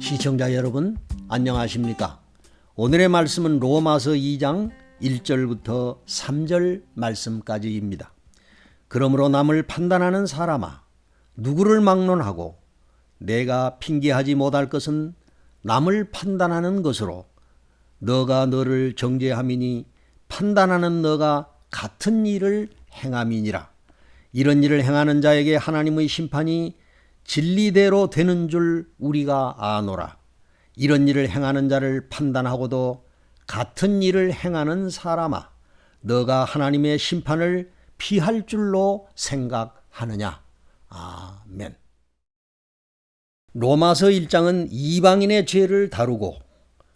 시청자 여러분 안녕하십니까? 오늘의 말씀은 로마서 2장 1절부터 3절 말씀까지입니다. 그러므로 남을 판단하는 사람아, 누구를 막론하고 내가 핑계하지 못할 것은 남을 판단하는 것으로 너가 너를 정죄함이니 판단하는 너가 같은 일을 행함이니라. 이런 일을 행하는 자에게 하나님의 심판이 진리대로 되는 줄 우리가 아노라. 이런 일을 행하는 자를 판단하고도 같은 일을 행하는 사람아, 너가 하나님의 심판을 피할 줄로 생각하느냐. 아멘. 로마서 1장은 이방인의 죄를 다루고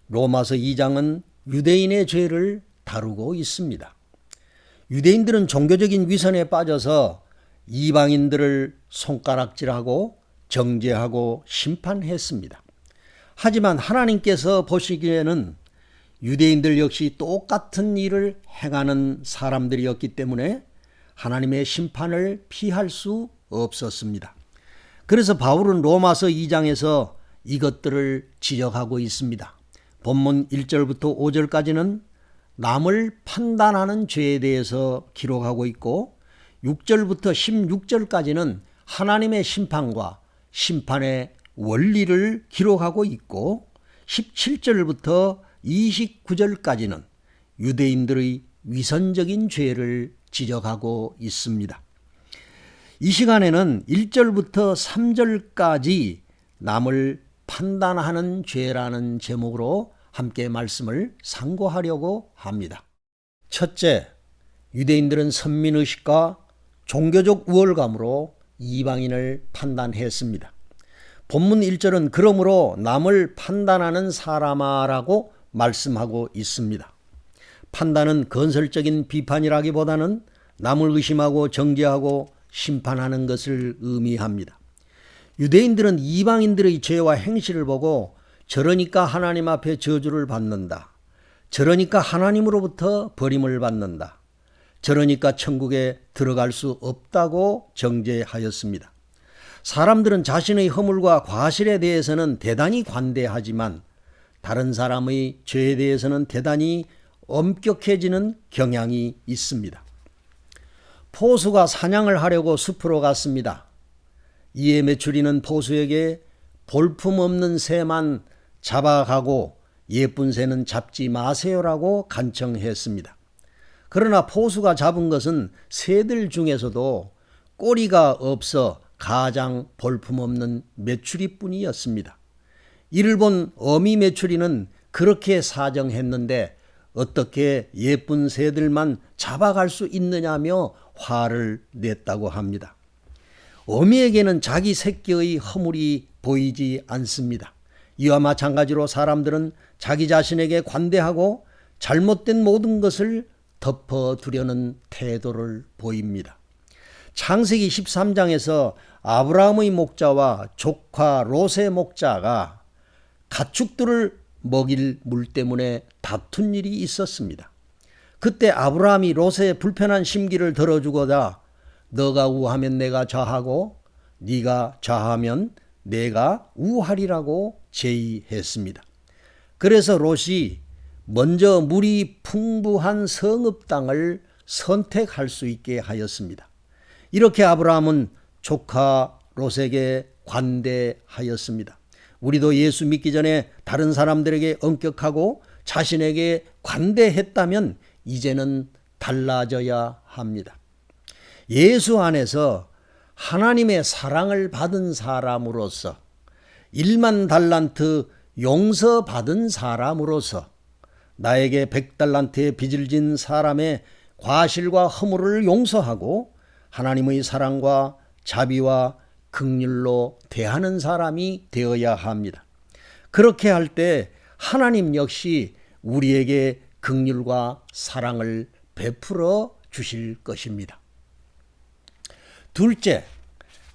로마서 2장은 유대인의 죄를 다루고 있습니다. 유대인들은 종교적인 위선에 빠져서 이방인들을 손가락질하고 정죄하고 심판했습니다. 하지만 하나님께서 보시기에는 유대인들 역시 똑같은 일을 행하는 사람들이었기 때문에 하나님의 심판을 피할 수 없었습니다. 그래서 바울은 로마서 2장에서 이것들을 지적하고 있습니다. 본문 1절부터 5절까지는 남을 판단하는 죄에 대해서 기록하고 있고 6절부터 16절까지는 하나님의 심판과 심판의 원리를 기록하고 있고 17절부터 29절까지는 유대인들의 위선적인 죄를 지적하고 있습니다. 이 시간에는 1절부터 3절까지 남을 판단하는 죄라는 제목으로 함께 말씀을 상고하려고 합니다. 첫째, 유대인들은 선민의식과 종교적 우월감으로 이방인을 판단했습니다. 본문 1절은 그러므로 남을 판단하는 사람아라고 말씀하고 있습니다. 판단은 건설적인 비판이라기보다는 남을 의심하고 정죄하고 심판하는 것을 의미합니다. 유대인들은 이방인들의 죄와 행실을 보고 저러니까 하나님 앞에 저주를 받는다. 저러니까 하나님으로부터 버림을 받는다. 저러니까 천국에 들어갈 수 없다고 정죄하였습니다. 사람들은 자신의 허물과 과실에 대해서는 대단히 관대하지만 다른 사람의 죄에 대해서는 대단히 엄격해지는 경향이 있습니다. 포수가 사냥을 하려고 숲으로 갔습니다. 이에 메추리는 포수에게 볼품없는 새만 잡아가고 예쁜 새는 잡지 마세요라고 간청했습니다. 그러나 포수가 잡은 것은 새들 중에서도 꼬리가 없어 가장 볼품없는 메추리뿐이었습니다. 이를 본 어미 메추리는 그렇게 사정했는데 어떻게 예쁜 새들만 잡아갈 수 있느냐며 화를 냈다고 합니다. 어미에게는 자기 새끼의 허물이 보이지 않습니다. 이와 마찬가지로 사람들은 자기 자신에게 관대하고 잘못된 모든 것을 덮어두려는 태도를 보입니다. 창세기 13장에서 아브라함의 목자와 조카 롯의 목자가 가축들을 먹일 물 때문에 다툰 일이 있었습니다. 그때 아브라함이 롯의 불편한 심기를 들어주고자 너가 우하면 내가 좌하고 네가 좌하면 내가 우하리라고 제의했습니다. 그래서 롯이 먼저 물이 풍부한 성읍 땅을 선택할 수 있게 하였습니다. 이렇게 아브라함은 조카 롯에게 관대하였습니다. 우리도 예수 믿기 전에 다른 사람들에게 엄격하고 자신에게 관대했다면 이제는 달라져야 합니다. 예수 안에서 하나님의 사랑을 받은 사람으로서 1만 달란트 용서받은 사람으로서 나에게 100달란트의 빚을 진 사람의 과실과 허물을 용서하고 하나님의 사랑과 자비와 긍휼로 대하는 사람이 되어야 합니다. 그렇게 할 때 하나님 역시 우리에게 긍휼과 사랑을 베풀어 주실 것입니다. 둘째,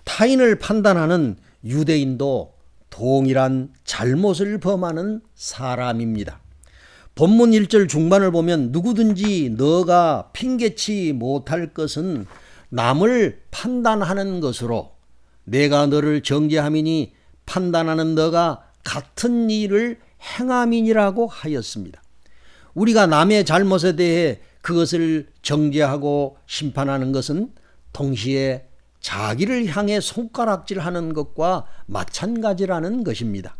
타인을 판단하는 유대인도 동일한 잘못을 범하는 사람입니다. 본문 1절 중반을 보면 누구든지 너가 핑계치 못할 것은 남을 판단하는 것으로 내가 너를 정죄함이니 판단하는 너가 같은 일을 행함이니라고 하였습니다. 우리가 남의 잘못에 대해 그것을 정죄하고 심판하는 것은 동시에 자기를 향해 손가락질하는 것과 마찬가지라는 것입니다.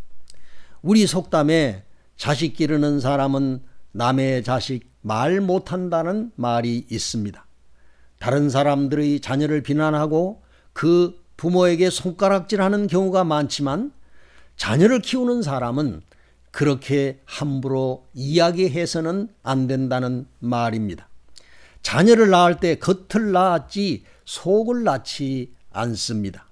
우리 속담에 자식 기르는 사람은 남의 자식 말 못한다는 말이 있습니다. 다른 사람들의 자녀를 비난하고 그 부모에게 손가락질하는 경우가 많지만 자녀를 키우는 사람은 그렇게 함부로 이야기해서는 안 된다는 말입니다. 자녀를 낳을 때 겉을 낳았지 속을 낳지 않습니다.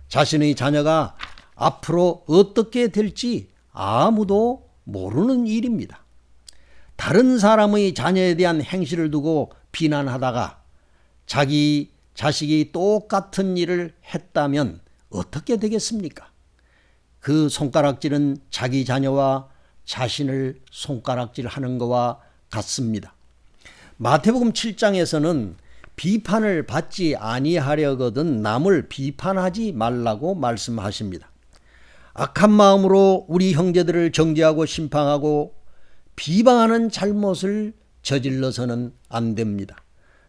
자신의 자녀가 앞으로 어떻게 될지 아무도 모르는 일입니다. 다른 사람의 자녀에 대한 행실을 두고 비난하다가 자기 자식이 똑같은 일을 했다면 어떻게 되겠습니까? 그 손가락질은 자기 자녀와 자신을 손가락질하는 것과 같습니다. 마태복음 7장에서는 비판을 받지 아니하려거든 남을 비판하지 말라고 말씀하십니다. 악한 마음으로 우리 형제들을 정죄하고 심판하고 비방하는 잘못을 저질러서는 안 됩니다.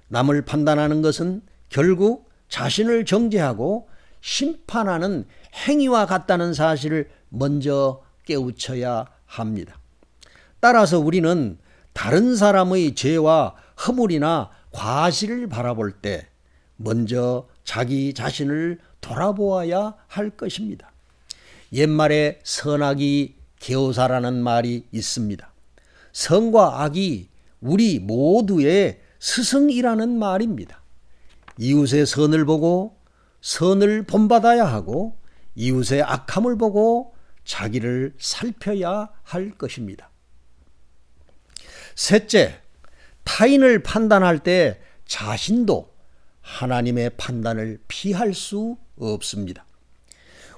남을 판단하는 것은 결국 자신을 정죄하고 심판하는 행위와 같다는 사실을 먼저 깨우쳐야 합니다. 따라서 우리는 다른 사람의 죄와 허물이나 과실을 바라볼 때 먼저 자기 자신을 돌아보아야 할 것입니다. 옛말에 선악이 개오사라는 말이 있습니다. 선과 악이 우리 모두의 스승이라는 말입니다. 이웃의 선을 보고 선을 본받아야 하고 이웃의 악함을 보고 자기를 살펴야 할 것입니다. 셋째, 타인을 판단할 때 자신도 하나님의 판단을 피할 수 없습니다.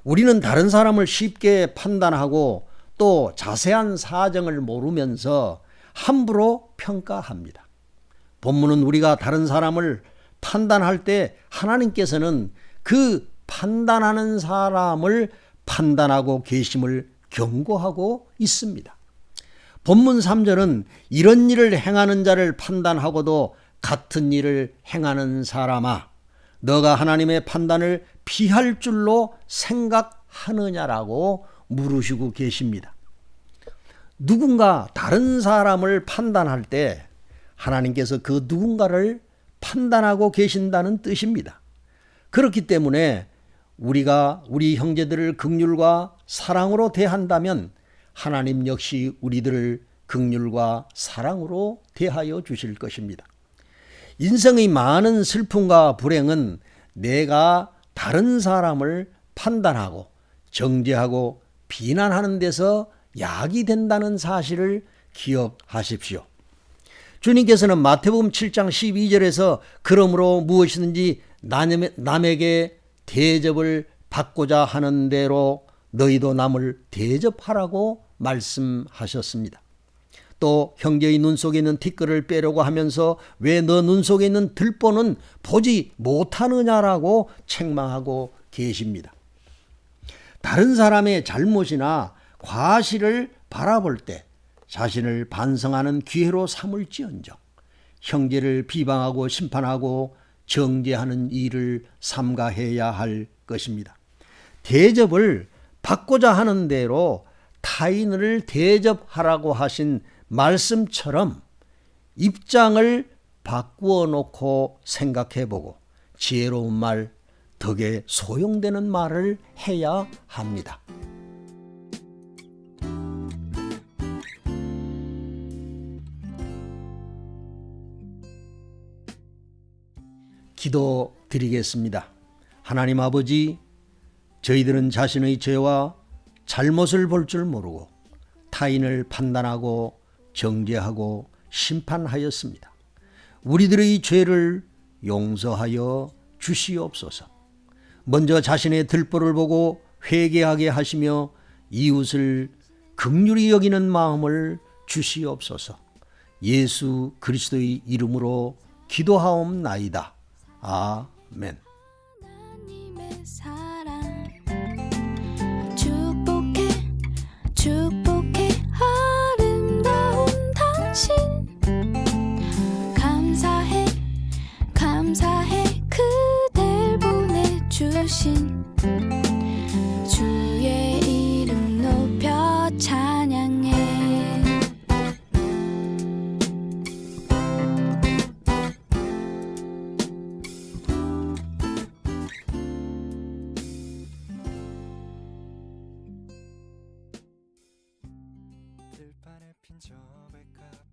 우리는 다른 사람을 쉽게 판단하고 또 자세한 사정을 모르면서 함부로 평가합니다. 본문은 우리가 다른 사람을 판단할 때 하나님께서는 그 판단하는 사람을 판단하고 계심을 경고하고 있습니다. 본문 3절은 이런 일을 행하는 자를 판단하고도 같은 일을 행하는 사람아, 너가 하나님의 판단을 피할 줄로 생각하느냐라고 물으시고 계십니다. 누군가 다른 사람을 판단할 때 하나님께서 그 누군가를 판단하고 계신다는 뜻입니다. 그렇기 때문에 우리가 우리 형제들을 긍휼과 사랑으로 대한다면 하나님 역시 우리들을 긍휼과 사랑으로 대하여 주실 것입니다. 인생의 많은 슬픔과 불행은 내가 다른 사람을 판단하고 정죄하고 비난하는 데서 야기된다는 사실을 기억하십시오. 주님께서는 마태복음 7장 12절에서 그러므로 무엇이든지 남에게 대접을 받고자 하는 대로 너희도 남을 대접하라고 말씀하셨습니다. 또 형제의 눈 속에 있는 티끌을 빼려고 하면서 왜 너 눈 속에 있는 들보는 보지 못하느냐라고 책망하고 계십니다. 다른 사람의 잘못이나 과실을 바라볼 때 자신을 반성하는 기회로 삼을지언정 형제를 비방하고 심판하고 정죄하는 일을 삼가해야 할 것입니다. 대접을 받고자 하는 대로 타인을 대접하라고 하신 말씀처럼 입장을 바꾸어 놓고 생각해보고 지혜로운 말, 덕에 소용되는 말을 해야 합니다. 기도 드리겠습니다. 하나님 아버지, 저희들은 자신의 죄와 잘못을 볼 줄 모르고 타인을 판단하고 정죄하고 심판하였습니다. 우리들의 죄를 용서하여 주시옵소서. 먼저 자신의 들보를 보고 회개하게 하시며 이웃을 긍휼히 여기는 마음을 주시옵소서. 예수 그리스도의 이름으로 기도하옵나이다. 아멘. 하나님의 사랑 축복해 핀 저백합